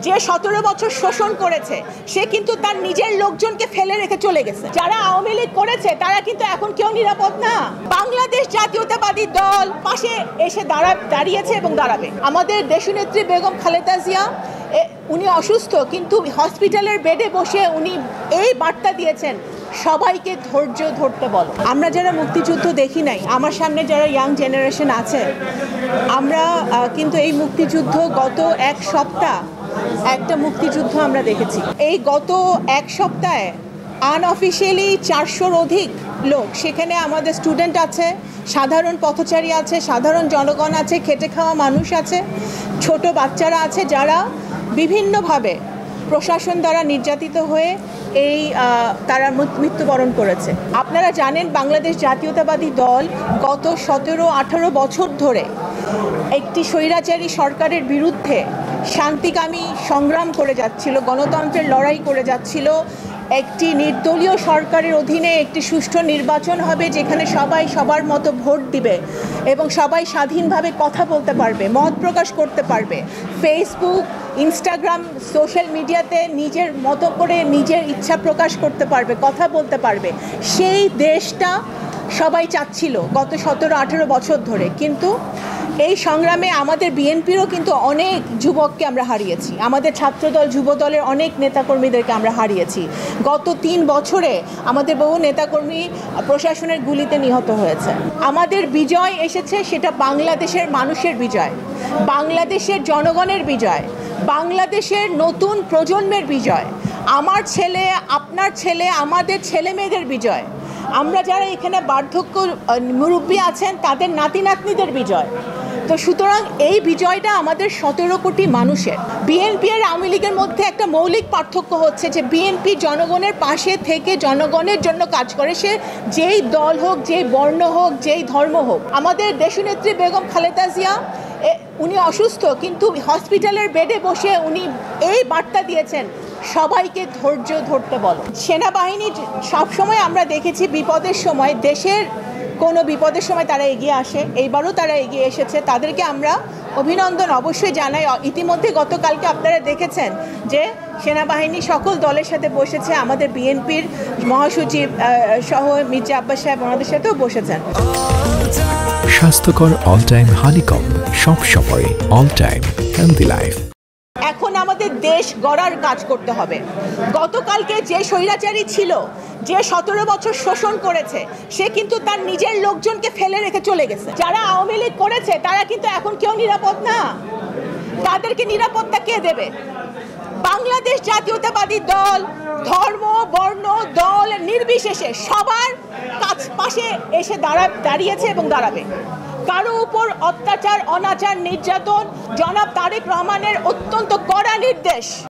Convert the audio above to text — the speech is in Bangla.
যে 17 বছর শোষণ করেছে সে কিন্তু তার নিজের লোকজনকে ফেলে রেখে চলে গেছে। যারা আওয়ামী লীগ করেছে তারা কিন্তু এখন কেউ নিরাপদ না। বাংলাদেশ জাতীয়তাবাদী দল পাশে এসে দাঁড়িয়েছে এবং দাঁড়াবে। আমাদের দেশনেত্রী বেগম খালেদা জিয়া উনি অসুস্থ, কিন্তু হসপিটালের বেডে বসে উনি এই বার্তা দিয়েছেন, সবাইকে ধৈর্য ধরতে বলো। আমরা যারা মুক্তিযুদ্ধ দেখি নাই, আমার সামনে যারা ইয়াং জেনারেশন আছে, আমরা কিন্তু এই মুক্তিযুদ্ধ গত এক সপ্তাহ একটা মুক্তিযুদ্ধ আমরা দেখেছি। এই গত এক সপ্তাহে আনঅফিশিয়ালি 400-র অধিক লোক, সেখানে আমাদের স্টুডেন্ট আছে, সাধারণ পথচারী আছে, সাধারণ জনগণ আছে, খেটে খাওয়া মানুষ আছে, ছোট বাচ্চারা আছে, যারা বিভিন্নভাবে প্রশাসন দ্বারা নির্যাতিত হয়ে তারা মৃত্যুবরণ করেছে। আপনারা জানেন বাংলাদেশ জাতীয়তাবাদী দল গত 17-18 বছর ধরে একটি স্বৈরাচারী সরকারের বিরুদ্ধে শান্তিকামী সংগ্রাম করে যাচ্ছিল, গণতন্ত্রের লড়াই করে যাচ্ছিল। একটি নির্দলীয় সরকারের অধীনে একটি সুষ্ঠু নির্বাচন হবে, যেখানে সবাই সবার মতো ভোট দিবে এবং সবাই স্বাধীনভাবে কথা বলতে পারবে, মত প্রকাশ করতে পারবে, ফেসবুক, ইনস্টাগ্রাম, সোশ্যাল মিডিয়াতে নিজের মতো করে নিজের ইচ্ছা প্রকাশ করতে পারবে, কথা বলতে পারবে। সেই দেশটা সবাই চাচ্ছিল গত 17-18 বছর ধরে। কিন্তু এই সংগ্রামে আমাদের বিএনপিরও কিন্তু অনেক যুবককে আমরা হারিয়েছি, আমাদের ছাত্রদল যুবদলের অনেক নেতাকর্মীদেরকে আমরা হারিয়েছি। গত 3 বছরে আমাদের বহু নেতাকর্মী প্রশাসনের গুলিতে নিহত হয়েছে। আমাদের বিজয় এসেছে, সেটা বাংলাদেশের মানুষের বিজয়, বাংলাদেশের জনগণের বিজয়, বাংলাদেশের নতুন প্রজন্মের বিজয়, আমার ছেলে, আপনার ছেলে, আমাদের ছেলে মেয়েদের বিজয়, আমরা যারা এখানে বার্ধক্য মুরব্বী আছেন তাদের নাতি নাতনিদের বিজয়। তো সুতরাং এই বিজয়টা আমাদের 17 কোটি মানুষের। বিএনপি আর আওয়ামী লীগের মধ্যে একটা মৌলিক পার্থক্য হচ্ছে যে বিএনপি জনগণের পাশে থেকে জনগণের জন্য কাজ করে, সে যেই দল হোক, যেই বর্ণ হোক, যেই ধর্ম হোক। আমাদের দেশনেত্রী বেগম খালেদা জিয়া উনি অসুস্থ, কিন্তু হসপিটালের বেডে বসে উনি এই বার্তা দিয়েছেন, সবাইকে ধৈর্য ধরতে বলো। সেনাবাহিনী সবসময় আমরা দেখেছি বিপদের সময়, দেশের কোনো বিপদের সময় তারা এগিয়ে আসে, এইবারও তারা এগিয়ে এসেছে, তাদেরকে আমরা অভিনন্দন অবশ্যই জানাই। ইতিমধ্যে গতকালকে আপনারা দেখেছেন যে সেনাবাহিনী সকল দলের সাথে বসেছে, আমাদের বিএনপির মহাসচিব সহ মির্জা আব্বাস সাহেব ওনাদের সাথেও বসেছেন। স্বাস্থ্যকর অল টাইম হানিকম, সব সময় অল টাইম হেলদি লাইফ। এখন আমাদের দেশ গড়ার কাজ করতে হবে। গতকালকে যে স্বৈরাচারী ছিল, যে 17 বছর শোষণ করেছে, সে কিন্তু তার নিজের লোকজনকে ফেলে রেখে চলে গেছে। যারা আওয়ামী লীগ করেছে তারা কিন্তু এখন কেউ নিরাপদ না। তাদেরকে নিরাপত্তা কে দেবে? বাংলাদেশ জাতীয়তাবাদী দল ধর্ম, বর্ণ, দল নির্বিশেষে সবার পাশে এসে দাঁড়িয়েছে এবং দাঁড়াবে। কারো উপর অত্যাচার, অনাচার, নির্যাতন জনাব তারেক রহমানের অত্যন্ত কড়া নির্দেশ